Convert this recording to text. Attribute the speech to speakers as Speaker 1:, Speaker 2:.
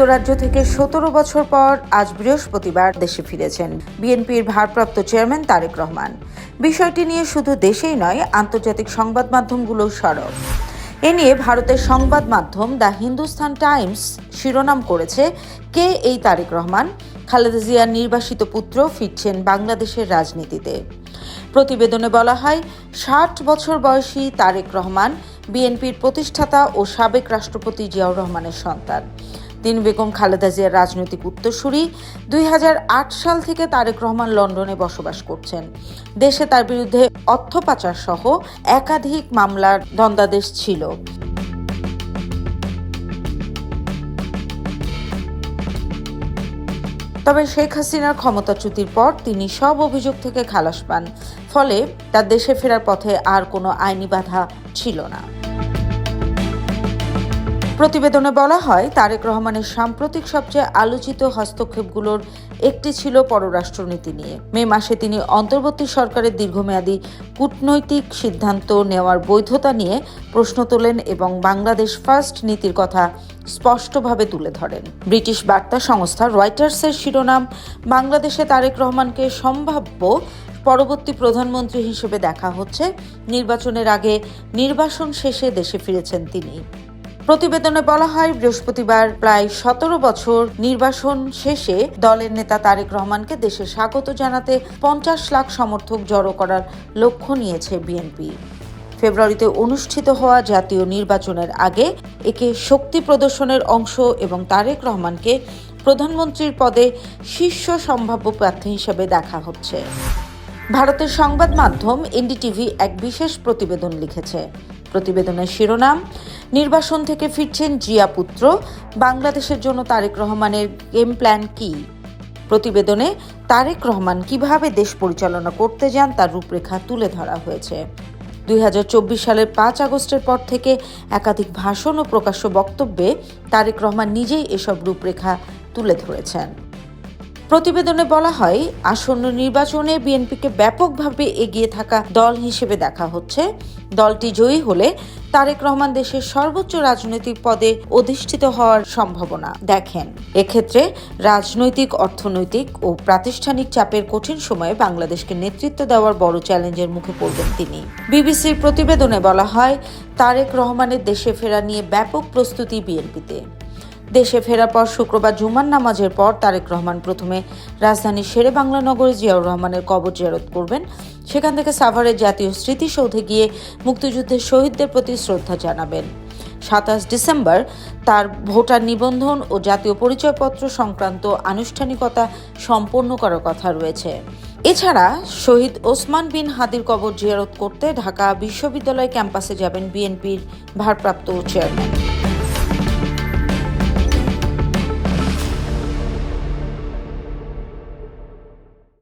Speaker 1: যুক্তরাজ্য থেকে ১৭ বছর পর আজ বৃহস্পতিবার দেশে ফিরেছেন বিএনপির ভারপ্রাপ্ত চেয়ারম্যান তারেক রহমান। বিষয়টি নিয়ে শুধু দেশেই নয়, আন্তর্জাতিক সংবাদ মাধ্যমগুলোও সরব। এ নিয়ে ভারতের সংবাদ মাধ্যম দ্য হিন্দুস্তান টাইমস শিরোনাম করেছে, কে এই তারেক রহমান? খালেদা জিয়ার নির্বাসিত পুত্র ফিরছেন বাংলাদেশের রাজনীতিতে। প্রতিবেদনে বলা হয়, ৬০ বছর বয়সী তারেক রহমান বিএনপির প্রতিষ্ঠাতা ও সাবেক রাষ্ট্রপতি জিয়াউর রহমানের সন্তান। তিনি বেগম খালেদা জিয়ার রাজনৈতিক উত্তরসূরি। ২০০৮ সাল থেকে তারেক রহমান লন্ডনে বসবাস করছেন। দেশে তার বিরুদ্ধে অর্থ পাচার সহ একাধিক মামলার দণ্ডাদেশ ছিল। তবে শেখ হাসিনার ক্ষমতাচ্যুতির পর তিনি সব অভিযোগ থেকে খালাস পান, ফলে তার দেশে ফেরার পথে আর কোনো আইনি বাধা ছিল না। প্রতিবেদনে বলা হয়, তারেক রহমানের সাম্প্রতিক সবচেয়ে আলোচিত হস্তক্ষেপগুলোর একটি ছিল পররাষ্ট্রনীতি নিয়ে। মে মাসে তিনি অন্তর্বর্তী সরকারের দীর্ঘমেয়াদী কূটনৈতিক সিদ্ধান্ত নেওয়ার বৈধতা নিয়ে প্রশ্ন তোলেন এবং বাংলাদেশ ফার্স্ট নীতির কথা স্পষ্টভাবে তুলে ধরেন। ব্রিটিশ বার্তা সংস্থা রয়টার্সের শিরোনাম, বাংলাদেশে তারেক রহমানকে সম্ভাব্য পরবর্তী প্রধানমন্ত্রী হিসেবে দেখা হচ্ছে। নির্বাচনের আগে নির্বাসন শেষে দেশে ফিরেছেন তিনি। প্রতিবেদনে বলা হয়, বৃহস্পতিবার প্রায় ১৭ বছর নির্বাসন শেষে দলের নেতা তারেক রহমানকে দেশে স্বাগত জানাতে ৫০ লাখ সমর্থক জড়ো করার লক্ষ্য নিয়েছে বিএনপি। ফেব্রুয়ারিতে অনুষ্ঠিত হওয়া জাতীয় নির্বাচনের আগে একে শক্তি প্রদর্শনের অংশ এবং তারেক রহমানকে প্রধানমন্ত্রীর পদে শীর্ষ সম্ভাব্য প্রার্থী হিসেবে দেখা হচ্ছে। ভারতের সংবাদ মাধ্যম এনডিটিভি এক বিশেষ প্রতিবেদন লিখেছে। প্রতিবেদনের শিরোনাম, নির্বাসন থেকে ফিরছেন জিয়া পুত্র, বাংলাদেশের জন্য তারেক রহমানের গেম প্ল্যান কি? প্রতিবেদনে তারেক রহমান কিভাবে দেশ পরিচালনা করতে যান তার রূপরেখা তুলে ধরা হয়েছে। ২০২৪ সালের ৫ আগস্টের পর থেকে একাধিক ভাষণ ও প্রকাশ্য বক্তব্যে তারেক রহমান নিজেই এসব রূপরেখা তুলে ধরেছেন। প্রতিবেদনে বলা হয়, আসন্ন নির্বাচনে বিএনপিকে ব্যাপকভাবে এগিয়ে থাকা দল হিসেবে দেখা হচ্ছে। দলটি জয়ী হলে তারেক রহমান দেশের সর্বোচ্চ রাজনৈতিক পদে অধিষ্ঠিত হওয়ার সম্ভাবনা দেখেন। এক্ষেত্রে রাজনৈতিক, অর্থনৈতিক ও প্রাতিষ্ঠানিক চাপের কঠিন সময়ে বাংলাদেশকে নেতৃত্ব দেওয়ার বড় চ্যালেঞ্জের মুখে পড়বেন তিনি। বিবিসির প্রতিবেদনে বলা হয়, তারেক রহমানের দেশে ফেরা নিয়ে ব্যাপক প্রস্তুতি বিএনপিতে। দেশে ফেরার পর শুক্রবার জুমার নামাজের পর তারেক রহমান প্রথমে রাজধানীর শেরে বাংলা নগরে জিয়াউর রহমানের কবর জিয়ারত করবেন। সেখান থেকে সাভারের জাতীয় স্মৃতিসৌধে গিয়ে মুক্তিযুদ্ধের শহীদদের প্রতি শ্রদ্ধা জানাবেন। ২৭ ডিসেম্বর তার ভোটার নিবন্ধন ও জাতীয় পরিচয়পত্র সংক্রান্ত আনুষ্ঠানিকতা সম্পন্ন করার কথা রয়েছে। এছাড়া শহীদ ওসমান বিন হাদির কবর জিয়ারত করতে ঢাকা বিশ্ববিদ্যালয় ক্যাম্পাসে যাবেন বিএনপির ভারপ্রাপ্ত চেয়ারম্যান।